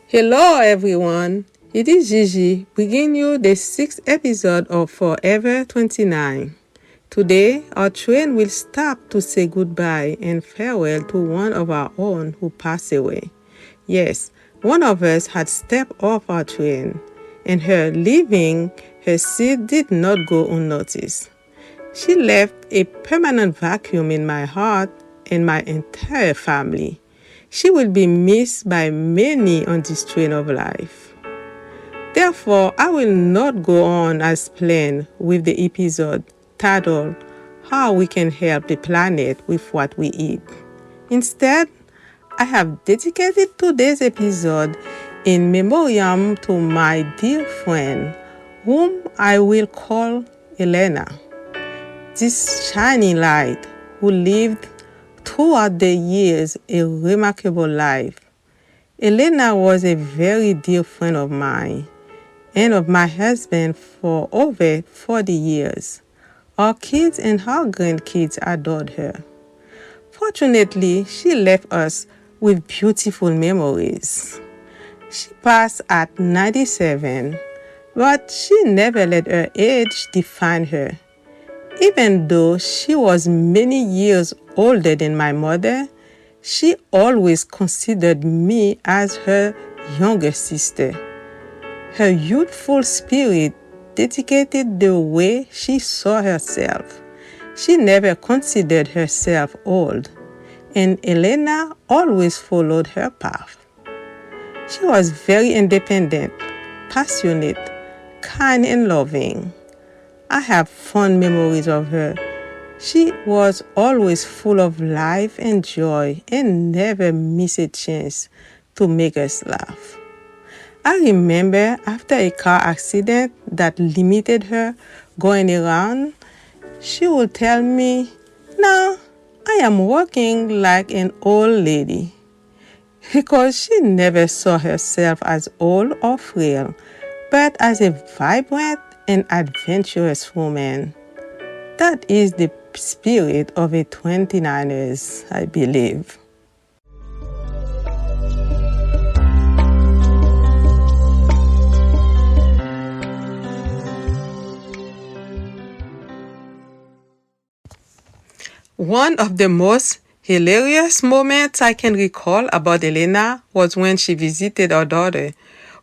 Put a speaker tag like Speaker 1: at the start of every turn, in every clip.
Speaker 1: Hello everyone, it is Gigi bringing you the 6th episode of Forever 29. Today, our train will stop to say goodbye and farewell to one of our own who passed away. Yes, one of us had stepped off our train, and her leaving her seat did not go unnoticed. She left a permanent vacuum in my heart and my entire family. She will be missed by many on this train of life. Therefore, I will not go on as planned with the episode titled How We Can Help the Planet with What We Eat. Instead, I have dedicated today's episode in memoriam to my dear friend, whom I will call Elena. This shining light who lived throughout the years a remarkable life. Elena was a very dear friend of mine and of my husband for over 40 years. Our kids and our grandkids adored her. Fortunately, she left us with beautiful memories. She passed at 97, but she never let her age define her. Even though she was many years older than my mother, she always considered me as her younger sister. Her youthful spirit dedicated the way she saw herself. She never considered herself old, and Elena always followed her path. She was very independent, passionate, kind, and loving. I have fond memories of her. She was always full of life and joy and never missed a chance to make us laugh. I remember after a car accident that limited her going around, she would tell me, "Now I am walking like an old lady," because she never saw herself as old or frail, but as a vibrant and adventurous woman. That is the spirit of a 29ers, I believe. One of the most hilarious moments I can recall about Elena was when she visited our daughter,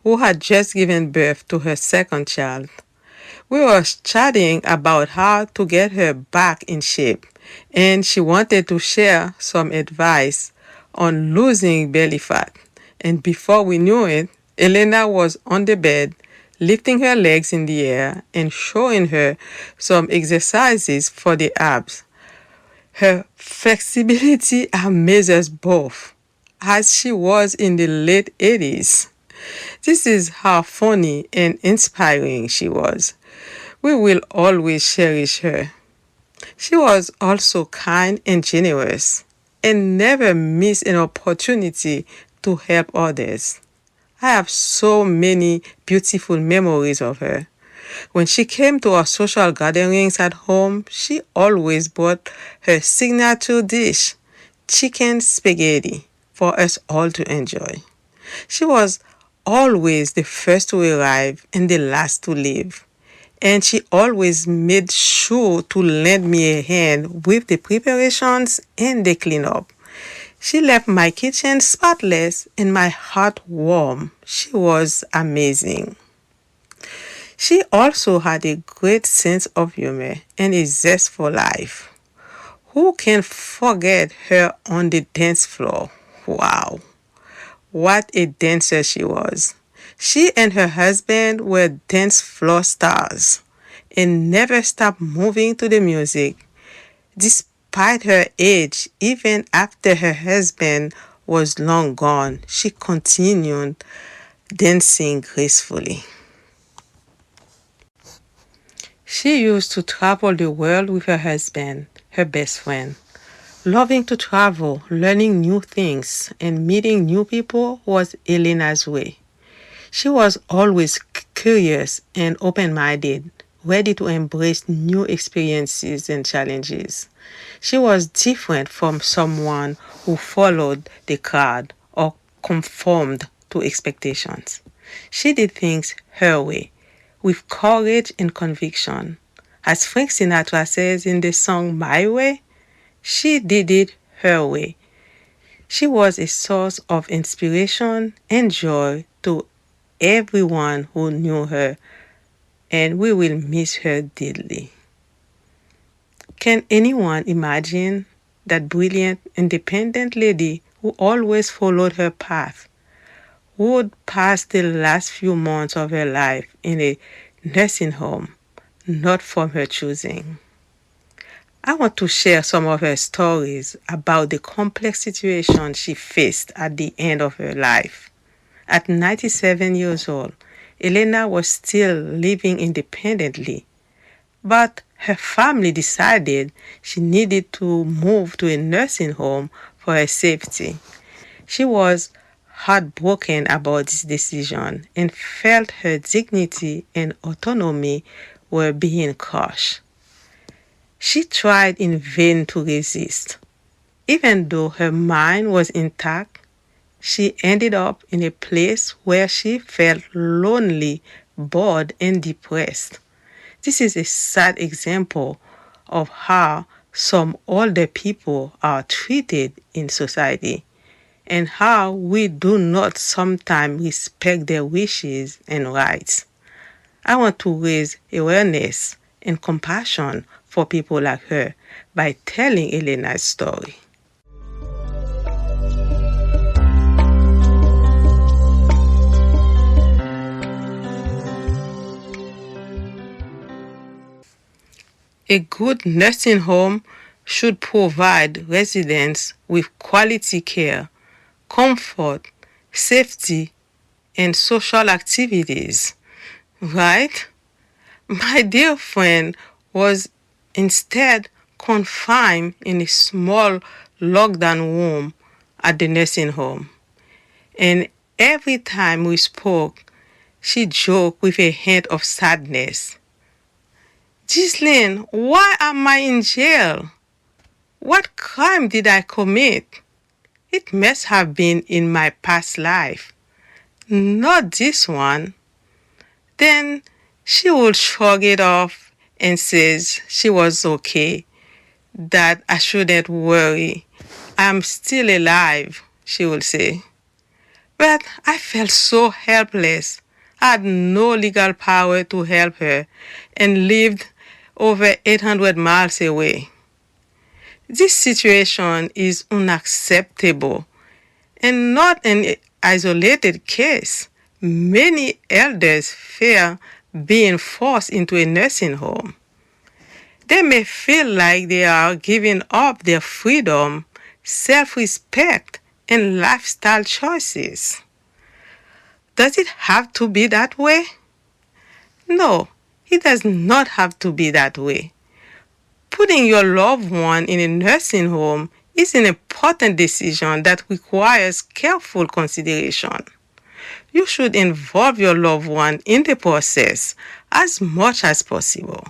Speaker 1: who had just given birth to her second child. We were chatting about how to get her back in shape, and she wanted to share some advice on losing belly fat. And before we knew it, Elena was on the bed, lifting her legs in the air and showing her some exercises for the abs. Her flexibility amazed us both, as she was in the late 80s. This is how funny and inspiring she was. We will always cherish her. She was also kind and generous and never missed an opportunity to help others. I have so many beautiful memories of her. When she came to our social gatherings at home, she always brought her signature dish, chicken spaghetti, for us all to enjoy. She was always the first to arrive and the last to leave. And she always made sure to lend me a hand with the preparations and the cleanup. She left my kitchen spotless and my heart warm. She was amazing. She also had a great sense of humor and a zest for life. Who can forget her on the dance floor? Wow, what a dancer she was. She and her husband were dance floor stars and never stopped moving to the music. Despite her age, even after her husband was long gone, she continued dancing gracefully. She used to travel the world with her husband, her best friend. Loving to travel, learning new things, and meeting new people was Elena's way. She was always curious and open-minded, ready to embrace new experiences and challenges. She was different from someone who followed the crowd or conformed to expectations. She did things her way, with courage and conviction. As Frank Sinatra says in the song My Way, she did it her way. She was a source of inspiration and joy to everyone who knew her, and we will miss her dearly. Can anyone imagine that brilliant, independent lady who always followed her path would pass the last few months of her life in a nursing home, not from her choosing? I want to share some of her stories about the complex situation she faced at the end of her life. At 97 years old, Elena was still living independently, but her family decided she needed to move to a nursing home for her safety. She was heartbroken about this decision and felt her dignity and autonomy were being crushed. She tried in vain to resist. Even though her mind was intact, she ended up in a place where she felt lonely, bored, and depressed. This is a sad example of how some older people are treated in society and how we do not sometimes respect their wishes and rights. I want to raise awareness and compassion for people like her by telling Elena's story. A good nursing home should provide residents with quality care, comfort, safety, and social activities, right? My dear friend was instead confined in a small lockdown room at the nursing home. And every time we spoke, she joked with a hint of sadness. Ghislaine, why am I in jail? What crime did I commit? It must have been in my past life, not this one. Then she would shrug it off and says she was okay, that I shouldn't worry. I'm still alive, she would say. But I felt so helpless. I had no legal power to help her and lived over 800 miles away. This situation is unacceptable and not an isolated case. Many elders fear being forced into a nursing home. They may feel like they are giving up their freedom, self-respect, and lifestyle choices. Does it have to be that way? No, it does not have to be that way. Putting your loved one in a nursing home is an important decision that requires careful consideration. You should involve your loved one in the process as much as possible,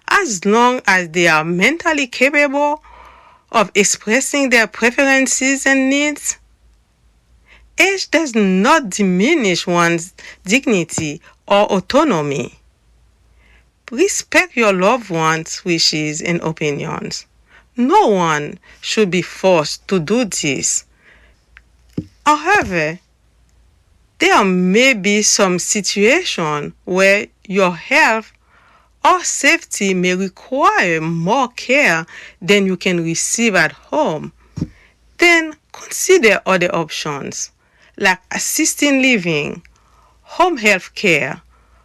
Speaker 1: as long as they are mentally capable of expressing their preferences and needs. Age does not diminish one's dignity or autonomy. Respect your loved one's wishes and opinions. No one should be forced to do this. However, there may be some situation where your health or safety may require more care than you can receive at home. Then consider other options like assisted living, home health care,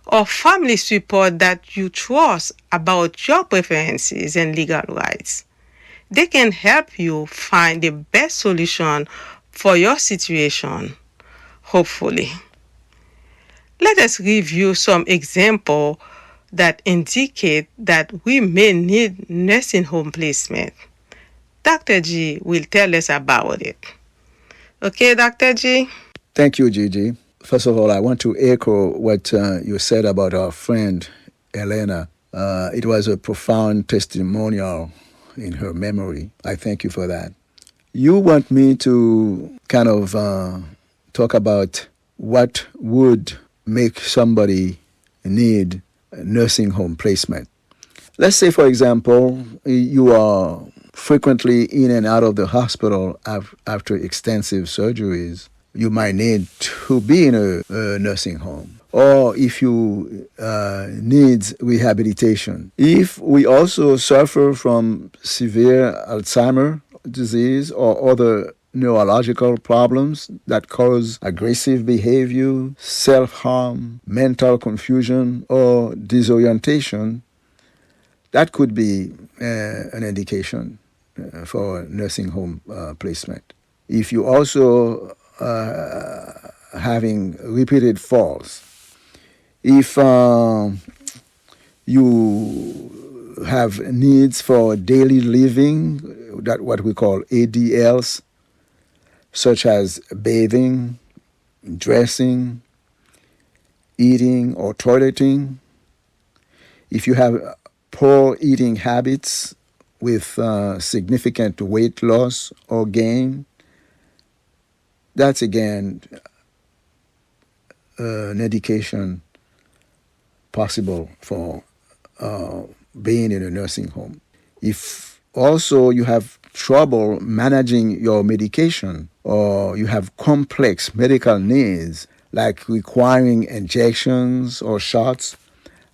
Speaker 1: or family support that you trust about your preferences and legal rights. They can help you find the best solution for your situation, hopefully. Let us review some examples that indicate that we may need nursing home placement. Dr. G will tell us about it. Okay, Dr. G?
Speaker 2: Thank you, Gigi. First of all, I want to echo what you said about our friend, Elena. It was a profound testimonial in her memory. I thank you for that. You want me to kind of talk about what would make somebody need a nursing home placement. Let's say, for example, you are frequently in and out of the hospital after extensive surgeries. You might need to be in a nursing home. Or if you need rehabilitation. If we also suffer from severe Alzheimer disease or other neurological problems that cause aggressive behavior, self-harm, mental confusion, or disorientation, that could be an indication for nursing home placement. If you also having repeated falls, if you have needs for daily living, that what we call ADLs, such as bathing, dressing, eating, or toileting, if you have poor eating habits with significant weight loss or gain, that's again an indication possible for being in a nursing home. If also you have trouble managing your medication or you have complex medical needs like requiring injections or shots,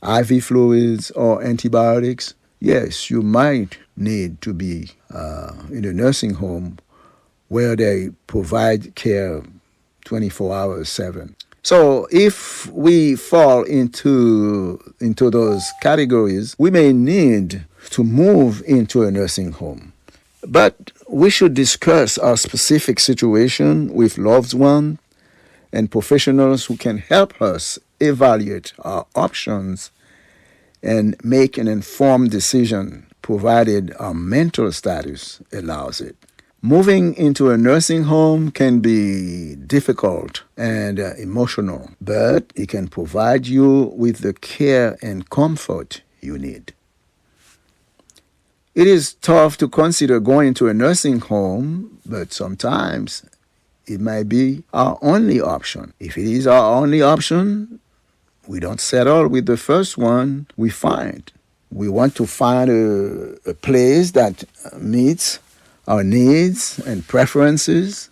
Speaker 2: IV fluids or antibiotics, yes, you might need to be in a nursing home where they provide care 24 hours 7. So if we fall into those categories, we may need to move into a nursing home. But we should discuss our specific situation with loved ones and professionals who can help us evaluate our options and make an informed decision, provided our mental status allows it. Moving into a nursing home can be difficult and emotional, but it can provide you with the care and comfort you need. It is tough to consider going to a nursing home, but sometimes it might be our only option. If it is our only option, we don't settle with the first one we find. We want to find a place that meets our needs and preferences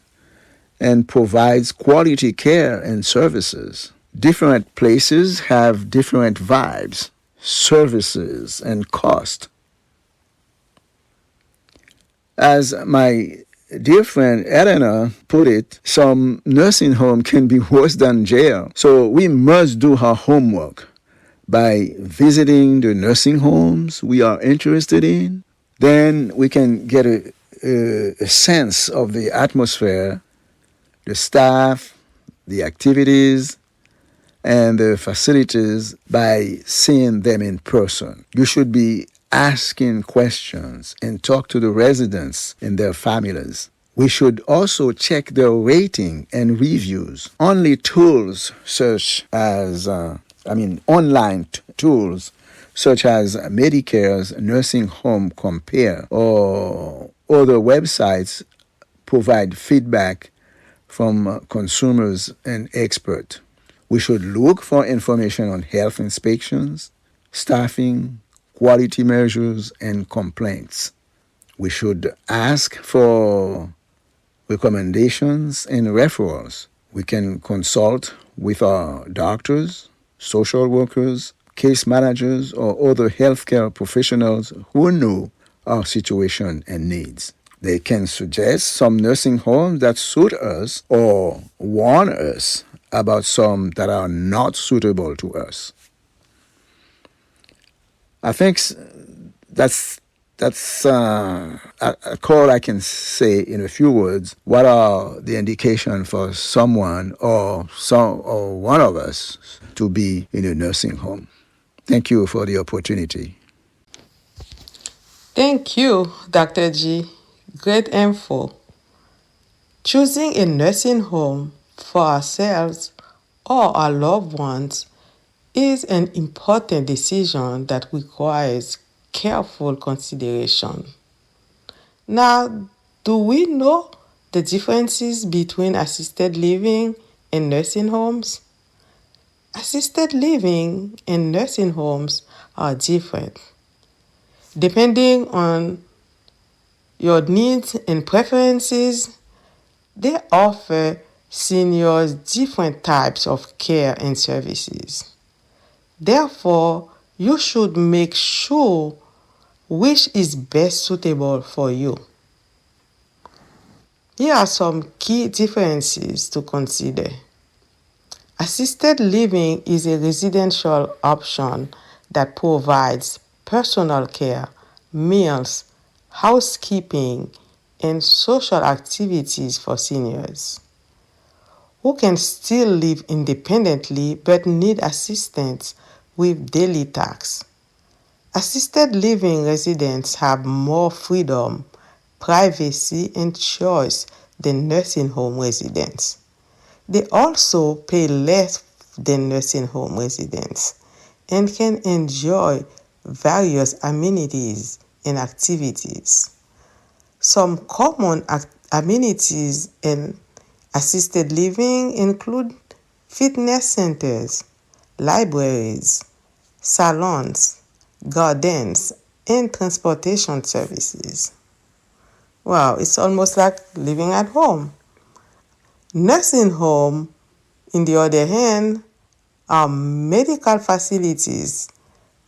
Speaker 2: and provides quality care and services. Different places have different vibes, services, and cost. As my dear friend Elena put it, some nursing home can be worse than jail. So we must do our homework by visiting the nursing homes we are interested in. Then we can get a sense of the atmosphere, the staff, the activities, and the facilities by seeing them in person. You should be asking questions and talk to the residents and their families. We should also check their rating and reviews. Only tools such as, online tools such as Medicare's Nursing Home Compare or other websites provide feedback from consumers and experts. We should look for information on health inspections, staffing, quality measures, and complaints. We should ask for recommendations and referrals. We can consult with our doctors, social workers, case managers, or other healthcare professionals who know our situation and needs. They can suggest some nursing homes that suit us or warn us about some that are not suitable to us. I think that's a call I can say in a few words. What are the indications for someone or one of us to be in a nursing home? Thank you for the opportunity.
Speaker 1: Thank you, Dr. G. Great info. Choosing a nursing home for ourselves or our loved ones is an important decision that requires careful consideration. Now, do we know the differences between assisted living and nursing homes? Assisted living and nursing homes are different. Depending on your needs and preferences, they offer seniors different types of care and services. Therefore, you should make sure which is best suitable for you. Here are some key differences to consider. Assisted living is a residential option that provides personal care, meals, housekeeping, and social activities for seniors who can still live independently but need assistance with daily tasks. Assisted living residents have more freedom, privacy, and choice than nursing home residents. They also pay less than nursing home residents and can enjoy various amenities and activities. Some common amenities in assisted living include fitness centers, libraries, salons, gardens, and transportation services. Wow, it's almost like living at home. Nursing home, in the other hand, are medical facilities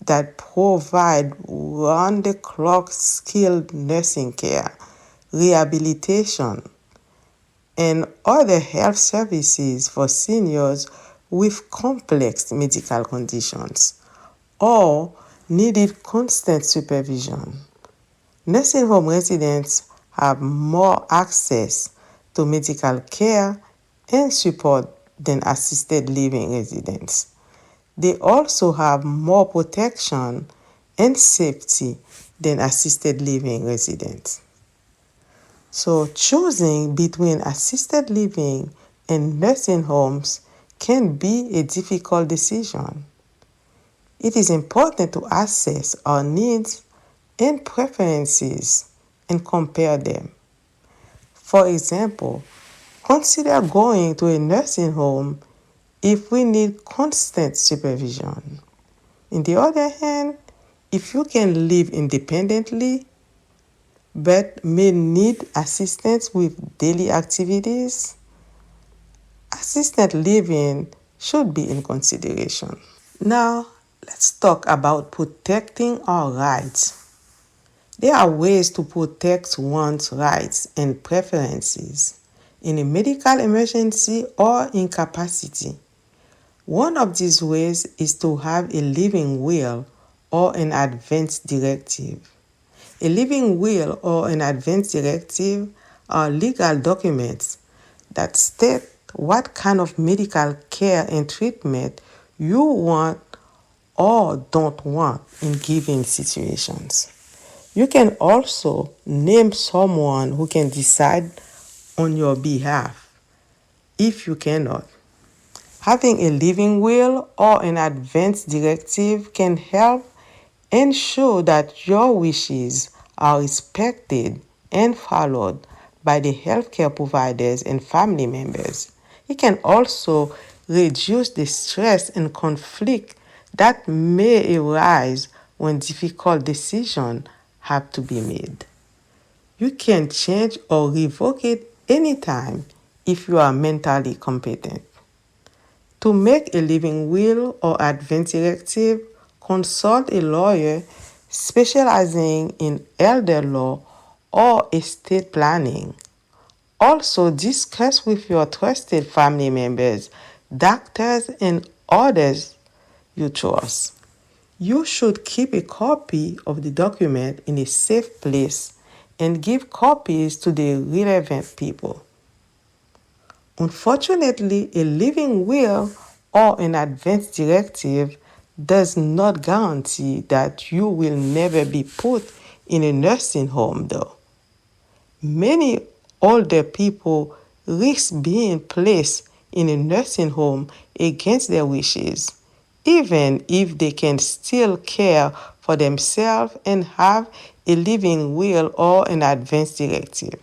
Speaker 1: that provide round-the-clock skilled nursing care, rehabilitation, and other health services for seniors with complex medical conditions or needed constant supervision. Nursing home residents have more access to medical care and support than assisted living residents. They also have more protection and safety than assisted living residents. So choosing between assisted living and nursing homes can be a difficult decision. It is important to assess our needs and preferences and compare them. For example, consider going to a nursing home if we need constant supervision. On the other hand, if you can live independently but may need assistance with daily activities, assisted living should be in consideration. Now, let's talk about protecting our rights. There are ways to protect one's rights and preferences in a medical emergency or incapacity. One of these ways is to have a living will or an advance directive. A living will or an advance directive are legal documents that state what kind of medical care and treatment you want or don't want in given situations. You can also name someone who can decide on your behalf if you cannot. Having a living will or an advance directive can help ensure that your wishes are respected and followed by the healthcare providers and family members. It can also reduce the stress and conflict that may arise when difficult decisions have to be made. You can change or revoke it anytime if you are mentally competent. To make a living will or advance directive, consult a lawyer specializing in elder law or estate planning. Also, discuss with your trusted family members, doctors, and others you trust. You should keep a copy of the document in a safe place and give copies to the relevant people. Unfortunately, a living will or an advance directive does not guarantee that you will never be put in a nursing home, though. Many older people risk being placed in a nursing home against their wishes, even if they can still care for themselves and have a living will or an advance directive.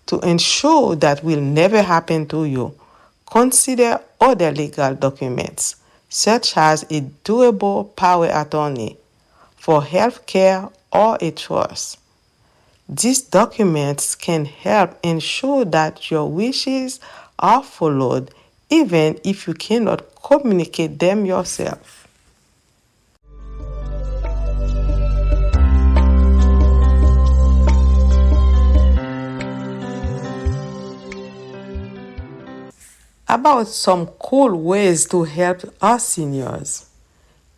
Speaker 1: To ensure that will never happen to you, Consider other legal documents, such as a durable power attorney for health care or a trust. These documents can help ensure that your wishes are followed even if you cannot communicate them yourself. About some cool ways to help our seniors.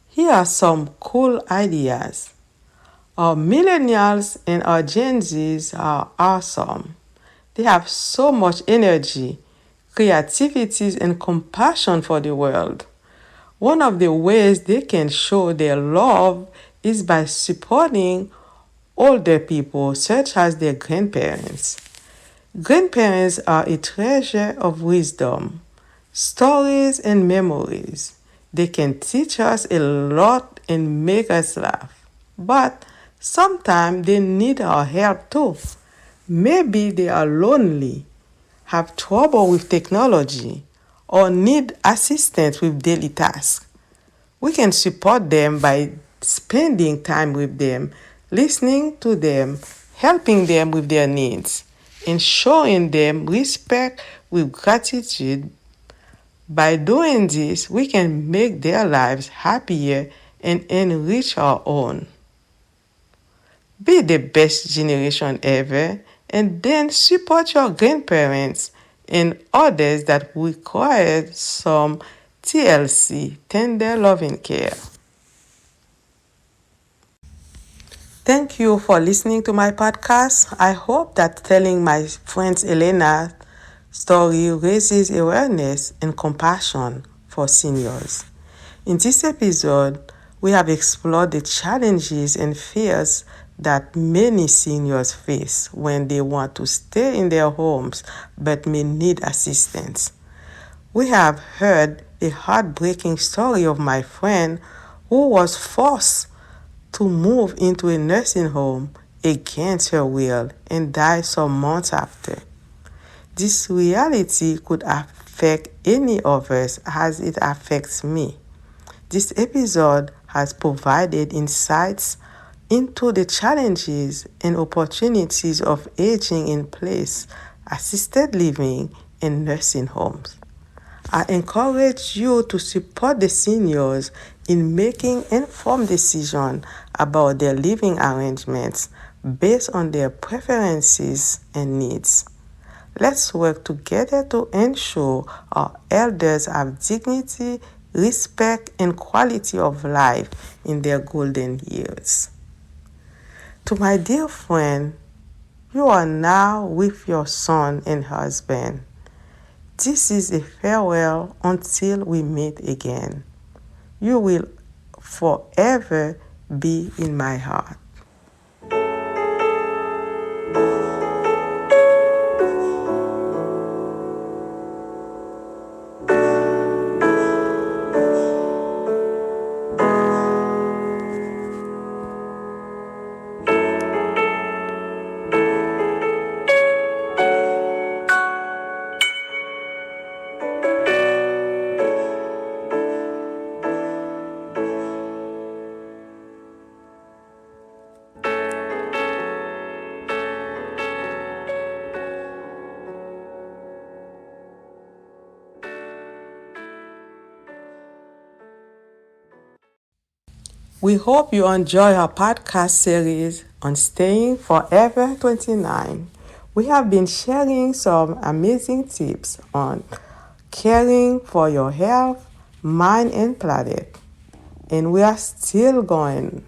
Speaker 1: Here are some cool ideas. Our millennials and our Gen Zs are awesome. They have so much energy, creativity, and compassion for the world. One of the ways they can show their love is by supporting older people, such as their grandparents. Grandparents are a treasure of wisdom, stories, and memories. They can teach us a lot and make us laugh. But sometimes they need our help too. Maybe they are lonely, have trouble with technology, or need assistance with daily tasks. We can support them by spending time with them, listening to them, helping them with their needs, and showing them respect with gratitude. By doing this, we can make their lives happier and enrich our own. Be the best generation ever, and then support your grandparents and others that require some TLC, tender loving care. Thank you for listening to my podcast. I hope that telling my friends Elena's story raises awareness and compassion for seniors. In this episode, we have explored the challenges and fears that many seniors face when they want to stay in their homes but may need assistance. We have heard the heartbreaking story of my friend who was forced to move into a nursing home against her will and die some months after. This reality could affect any of us as it affects me. This episode has provided insights into the challenges and opportunities of aging in place, assisted living, and nursing homes. I encourage you to support the seniors in making informed decisions about their living arrangements based on their preferences and needs. Let's work together to ensure our elders have dignity, respect, and quality of life in their golden years. To my dear friend, you are now with your son and husband. This is a farewell until we meet again. You will forever be in my heart. We hope you enjoy our podcast series on Staying Forever 29. We have been sharing some amazing tips on caring for your health, mind, and planet. And we are still going.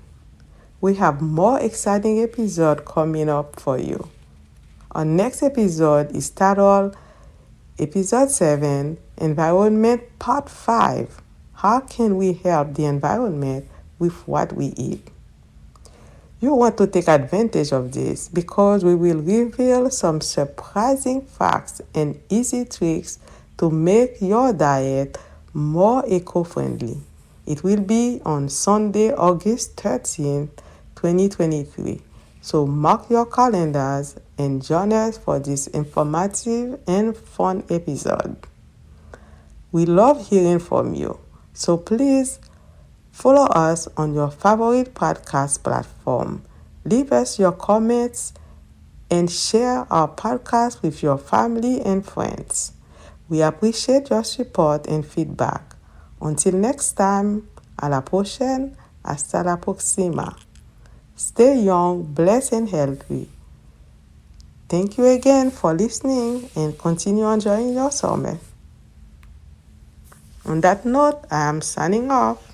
Speaker 1: We have more exciting episodes coming up for you. Our next episode is titled Episode 7, Environment Part 5. How can we help the environment with what we eat? You want to take advantage of this because we will reveal some surprising facts and easy tricks to make your diet more eco-friendly. It will be on Sunday, August 13th, 2023. So mark your calendars and join us for this informative and fun episode. We love hearing from you. So please follow us on your favorite podcast platform. Leave us your comments and share our podcast with your family and friends. We appreciate your support and feedback. Until next time, à la prochaine, hasta la próxima. Stay young, blessed and healthy. Thank you again for listening and continue enjoying your summer. On that note, I am signing off.